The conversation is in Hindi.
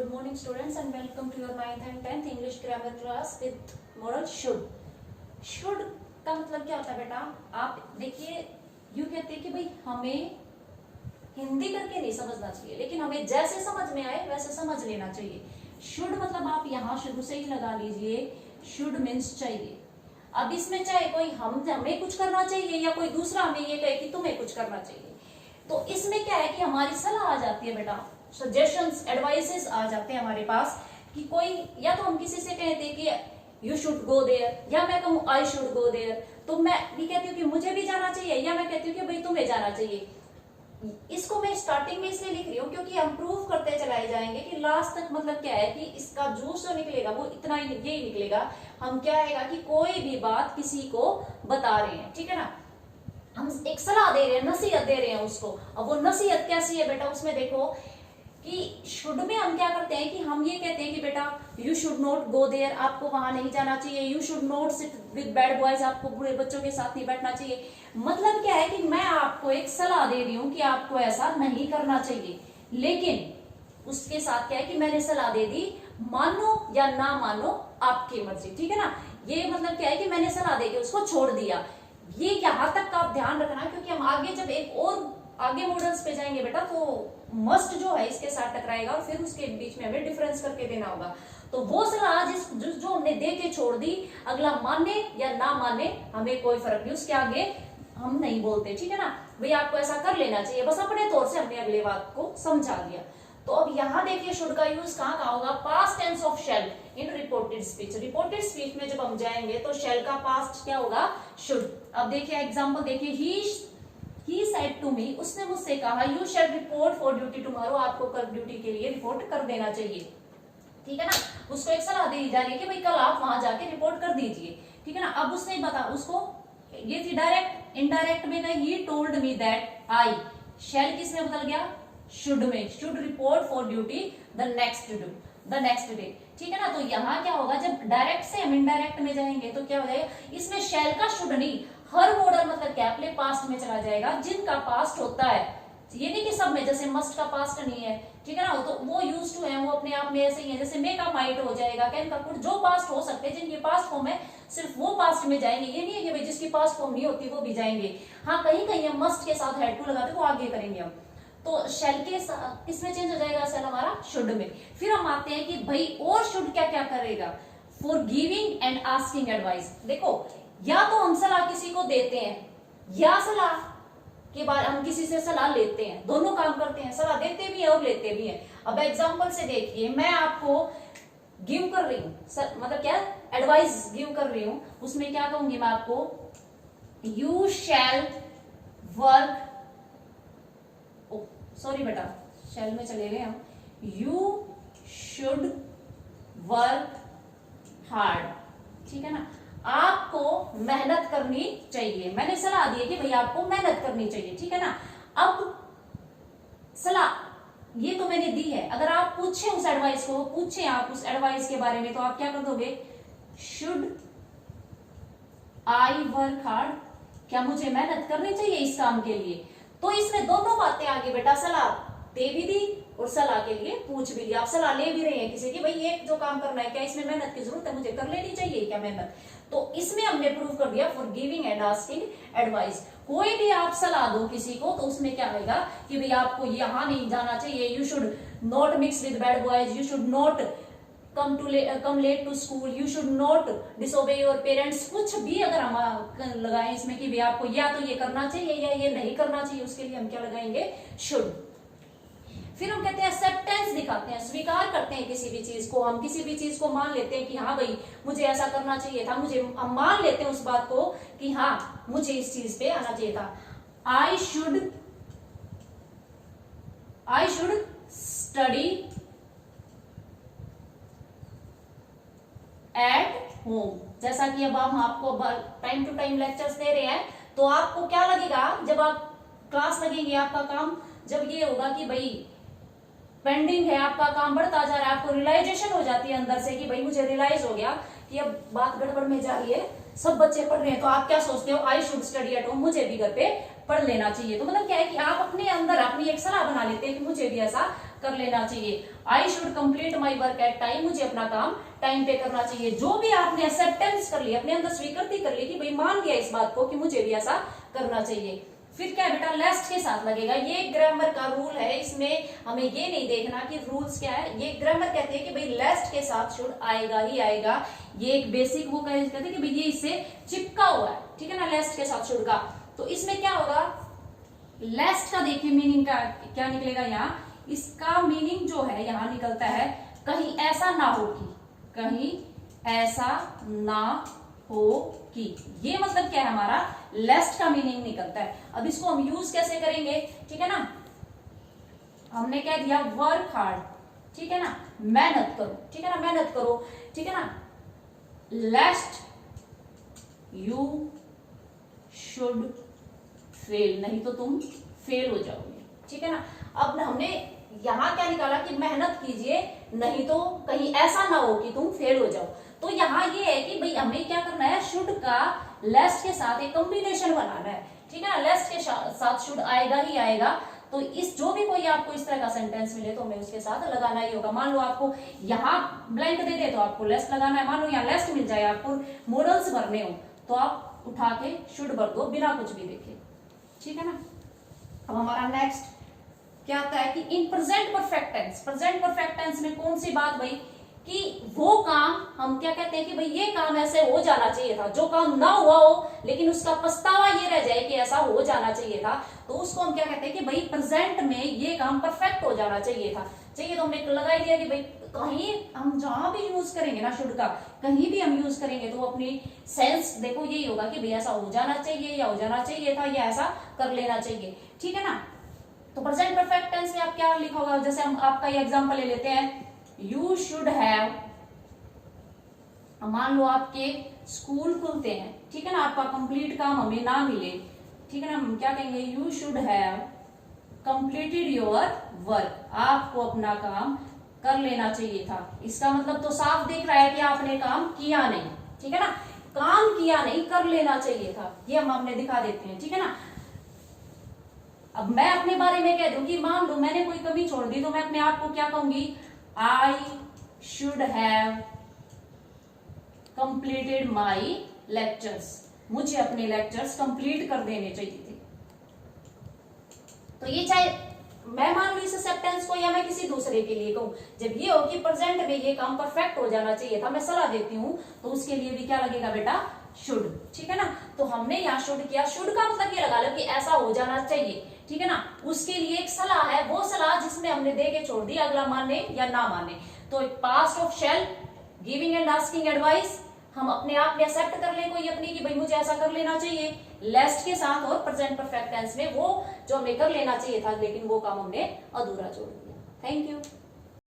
Good morning students and welcome to your 9th and 10th English grammar class with model should. Should का मतलब क्या होता है बेटा? आप देखिए यूं कहते हैं कि भाई हमें हिंदी करके नहीं समझना चाहिए, लेकिन हमें जैसे समझ में आए वैसे समझ लेना चाहिए. शुड मतलब आप यहाँ शुरू से ही लगा लीजिए. शुड मीन्स चाहिए. अब इसमें चाहे कोई हमें कुछ करना चाहिए या कोई दूसरा हमें ये कहे कि तुम्हें कुछ करना चाहिए, तो इसमें क्या है कि हमारी सलाह आ जाती है बेटा, सजेशंस एडवाइसेस आ जाते हैं हमारे पास कि कोई या तो हम किसी से कहते हैं कि यू शुड गो देयर, या मैं कहूँ आई शुड गो देयर, तो मैं भी कहती हूँ कि मुझे भी जाना चाहिए, या मैं कहती हूँ कि भाई तुम्हें जाना चाहिए. इसको मैं स्टार्टिंग में इसलिए लिख रही हूँ क्योंकि हम प्रूव करते चलाए जाएंगे कि लास्ट तक मतलब क्या है कि इसका जूस जो निकलेगा वो इतना ही यही निकलेगा. हम क्या आएगा कि कोई भी बात किसी को बता रहे हैं, ठीक है ना, हम एक सलाह दे रहे हैं, नसीहत दे रहे हैं उसको. अब वो नसीहत कैसी है बेटा, उसमें देखो कि शुड में हम क्या करते हैं कि हम ये कहते हैं कि बेटा you should not go there, आपको वहां नहीं जाना चाहिए. You should not sit with bad boys, आपको बुरे बच्चों के साथ नहीं बैठना चाहिए. मतलब क्या है कि मैं आपको एक सलाह दे रही हूं कि आपको ऐसा नहीं करना चाहिए, लेकिन उसके साथ क्या है कि मैंने सलाह दे दी, मानो या ना मानो आपकी मर्जी, ठीक है ना. ये मतलब क्या है कि मैंने सलाह देके उसको छोड़ दिया. ये यहां तक का आप ध्यान रखना, क्योंकि हम आगे जब एक और आगे मॉडल्स पे जाएंगे बेटा तो मस्ट जो है इसके साथ टकराएगा और फिर उसके बीच में हमें डिफरेंस करके देना होगा. तो वो सलाह जो हमने दे के छोड़ दी, अगला माने या ना माने हमें कोई फर्क नहीं, उसके आगे हम नहीं बोलते, ठीक है ना. भाई आपको ऐसा कर लेना चाहिए, बस अपने तौर से हमने अगले बात को समझा दिया. तो अब यहाँ देखिए शुड का यूज कहाँ होगा, past tense of shall in reported speech. Reported speech में जब हम जाएंगे तो शैल का पास्ट क्या होगा, शुड. अब देखिए एग्जांपल देखिए, ही सेड टू मी, उसने मुझसे कहा you shall report for duty tomorrow, आपको कल ड्यूटी के लिए रिपोर्ट कर देना चाहिए, ठीक है ना. उसको एक सलाह दी जा रही है कि भाई कल आप वहां जाके रिपोर्ट कर दीजिए, ठीक है ना. अब उसने बता उसको, ये थी डायरेक्ट. इनडायरेक्ट में he told me that I, शैल किस में बदल गया, शुड में. Should report for duty the next day, ठीक है ना. तो यहाँ क्या होगा, जब डायरेक्ट से हम इनडायरेक्ट में जाएंगे तो क्या हो जाएगा, इसमें शैल का शुड नहीं, हर मॉडल मतलब क्या प्ले पास्ट में चला जाएगा. जिनका पास्ट होता है, ये नहीं कि सब में, जैसे मस्ट का पास्ट नहीं है, ठीक है ना, तो वो यूज टू है, वो अपने आप में ऐसे ही है. जैसे मे का माइट हो जाएगा, कैन का कुड, जो पास्ट हो सकते हैं, जिनकी पास्ट फॉर्म है सिर्फ वो पास्ट में जाएंगे. ये नहीं है कि भाई जिसकी पास्ट फॉर्म नहीं होती वो भी जाएंगे. हाँ कहीं कहीं हम मस्ट के साथ हेड टू लगाते वो आगे करेंगे हम. तो शैल के किसमें चेंज हो जाएगा, शैल हमारा शुड में. फिर हम आते हैं कि भाई और शुड क्या क्या करेगा, for giving and asking advice. देखो या तो हम सलाह किसी को देते हैं या सलाह के बाद हम किसी से सलाह लेते हैं, दोनों काम करते हैं, सलाह देते भी है और लेते भी है. अब एग्जांपल से देखिए, मैं आपको गिव कर रही हूँ, मतलब क्या एडवाइस गिव कर रही हूँ, उसमें क्या कहूंगी मैं आपको, यू शैल वर्क, सॉरी बेटा शैल में चले गए हम, यू शुड वर्क हार्ड, ठीक है ना. आपको मेहनत करनी चाहिए, मैंने सलाह दी है कि भाई आपको मेहनत करनी चाहिए, ठीक है ना. अब सलाह ये तो मैंने दी है, अगर आप पूछे उस एडवाइस को, पूछे आप उस एडवाइस के बारे में, तो आप क्या कर दोगे, शुड आई वर्क हार्ड, क्या मुझे मेहनत करनी चाहिए इस काम के लिए. तो इसमें दोनों बातें आगे बेटा, सलाह दे भी दी और सलाह के लिए पूछ भी लिया. आप सलाह ले भी रहे हैं किसी की, भाई ये जो काम करना है क्या इसमें मेहनत की जरूरत है, मुझे कर लेनी चाहिए क्या मेहनत. तो इसमें हमने प्रूव कर दिया for giving and asking advice. कोई भी आप सलाह दो किसी को तो उसमें क्या आएगा कि भाई आपको यहाँ नहीं जाना चाहिए, you should not mix with bad boys, you should not come late to school, you should not disobey your parents. कुछ भी अगर हम लगाएं इसमें कि भाई आपको या तो ये करना चाहिए या ये नहीं करना चाहिए, उसके लिए हम क्या लगाएंगे, शुड. फिर हम कहते हैं एक्सेप्टेंस दिखाते हैं, स्वीकार करते हैं किसी भी चीज को. हम किसी भी चीज को मान लेते हैं कि हाँ भाई मुझे ऐसा करना चाहिए था, हम मान लेते हैं उस बात को कि हाँ मुझे इस चीज पे आना चाहिए था. I should study at home. जैसा कि अब हम आपको टाइम टू टाइम लेक्चर्स दे रहे हैं, तो आपको क्या लगेगा जब आप क्लास लगेंगे, आपका काम जब ये होगा कि भाई पेंडिंग है, आपका काम बढ़ता जा रहा है, आपको रियलाइजेशन हो जाती है अंदर से कि भाई मुझे रियलाइज हो गया कि अब बात गड़बड़ में जा रही है, सब बच्चे पढ़ रहे हैं, तो आप क्या सोचते हो, I should study at home, मुझे भी घर पे पढ़ लेना चाहिए। तो मतलब क्या है कि आप अपने अंदर अपनी एक सलाह बना लेते हैं कि मुझे भी ऐसा कर लेना चाहिए। I should complete my work at time, मुझे अपना काम टाइम पे करना चाहिए। जो भी आपने एक्सेप्टेंस कर ली, अपने अंदर स्वीकृति कर ली कि भाई मान लिया इस बात को कि मुझे भी ऐसा करना चाहिए। फिर क्या बेटा, लेस्ट के साथ लगेगा। ये ग्रामर का रूल है, इसमें हमें ये नहीं देखना कि रूल्स क्या है। ये ग्रामर कहते हैं कि भाई लेस्ट के साथ शुड आएगा ही आएगा। ये एक बेसिक वो कहते हैं कि भाई ये इससे चिपका हुआ है, ठीक है ना, लेस्ट के साथ शुड का। तो इसमें क्या होगा, लेस्ट का देखिए मीनिंग का क्या निकलेगा यहाँ। इसका मीनिंग जो है यहाँ निकलता है कहीं ऐसा ना हो कि, कहीं ऐसा ना हो कि। ये मतलब क्या है, हमारा लेस्ट का मीनिंग निकलता है। अब इसको हम यूज कैसे करेंगे, ठीक है ना। हमने क्या दिया, वर्क हार्ड, ठीक है ना, मेहनत करो, ठीक है ना, मेहनत करो, ठीक है ना। लेस्ट यू शुड फेल, नहीं तो तुम फेल हो जाओगे, ठीक है ना। अब हमने यहां क्या निकाला कि मेहनत कीजिए, नहीं तो कहीं ऐसा ना हो कि तुम फेल हो जाओ। तो यहाँ ये है कि भाई हमें क्या करना है, शुड का लेस्ट के साथ एक कॉम्बिनेशन बनाना है, ठीक है ना। लेस्ट के साथ शुड आएगा ही आएगा। तो इस जो भी कोई आपको इस तरह का सेंटेंस मिले तो हमें उसके साथ लगाना ही होगा। मान लो आपको यहाँ ब्लैंक दे दे तो आपको लेस्ट लगाना है। मान लो यहाँ लेस्ट मिल जाए, आपको मॉडल्स भरने हो तो आप उठा के शुड भर दो बिना कुछ भी देखे, ठीक है ना। अब हमारा नेक्स्ट क्या आता है कि in present perfect tense, present perfect tense में कौन सी बात भाई कि वो काम हम क्या कहते हैं कि भाई ये काम ऐसे हो जाना चाहिए था। जो काम ना हुआ हो लेकिन उसका पछतावा ये रह जाए कि ऐसा हो जाना चाहिए था, तो उसको हम क्या कहते हैं कि भाई प्रेजेंट में ये काम परफेक्ट हो जाना चाहिए था। चाहिए तो हमने लगा ही दिया कि भाई कहीं हम जहां भी यूज करेंगे ना शुड का, कहीं भी हम यूज करेंगे तो अपनी सेंस देखो यही होगा कि भाई ऐसा हो जाना चाहिए या हो जाना चाहिए था या ऐसा कर लेना चाहिए, ठीक है ना। तो प्रेजेंट परफेक्ट टेंस में आप क्या लिखा होगा, जैसे हम आपका ये एग्जांपल ले लेते हैं, यू शुड हैव। मान लो आपके स्कूल खुलते हैं, ठीक है ना, आपका कंप्लीट काम हमें ना मिले, ठीक है ना, हम क्या कहेंगे, you should have completed your work, आपको अपना काम कर लेना चाहिए था। इसका मतलब तो साफ दिख रहा है कि आपने काम किया नहीं, ठीक है ना, काम किया नहीं, कर लेना चाहिए था, ये हम आपने दिखा देते हैं, ठीक है ना। अब मैं अपने बारे में कह दूं कि मान लो मैंने कोई कमी छोड़ दी तो मैं अपने आप को क्या कहूंगी, I should have completed my lectures, मुझे अपने लेक्चर्स कंप्लीट कर देने चाहिए थे। तो ये चाहे मैं मान ली इस सेंटेंस को या मैं किसी दूसरे के लिए कहूं, जब ये हो कि प्रेजेंट में ये काम परफेक्ट हो जाना चाहिए था, मैं सलाह देती हूं, तो उसके लिए भी क्या लगेगा बेटा, शुड, ठीक है ना। तो हमने यहाँ शुड किया, शुड का मतलब ये लगा लो कि ऐसा हो जाना चाहिए, ठीक है ना। उसके लिए एक सलाह है, वो सलाह जिसमें हमने दे के छोड़ दी, अगला माने या ना माने। तो past of shall giving and asking advice, हम अपने आप में एक्सेप्ट कर ले कोई अपनी कि भाई मुझे ऐसा कर लेना चाहिए, लेस्ट के साथ। और प्रेजेंट परफेक्ट टेंस में वो जो हमें कर लेना चाहिए था लेकिन वो काम हमने अधूरा छोड़ दिया। Thank you.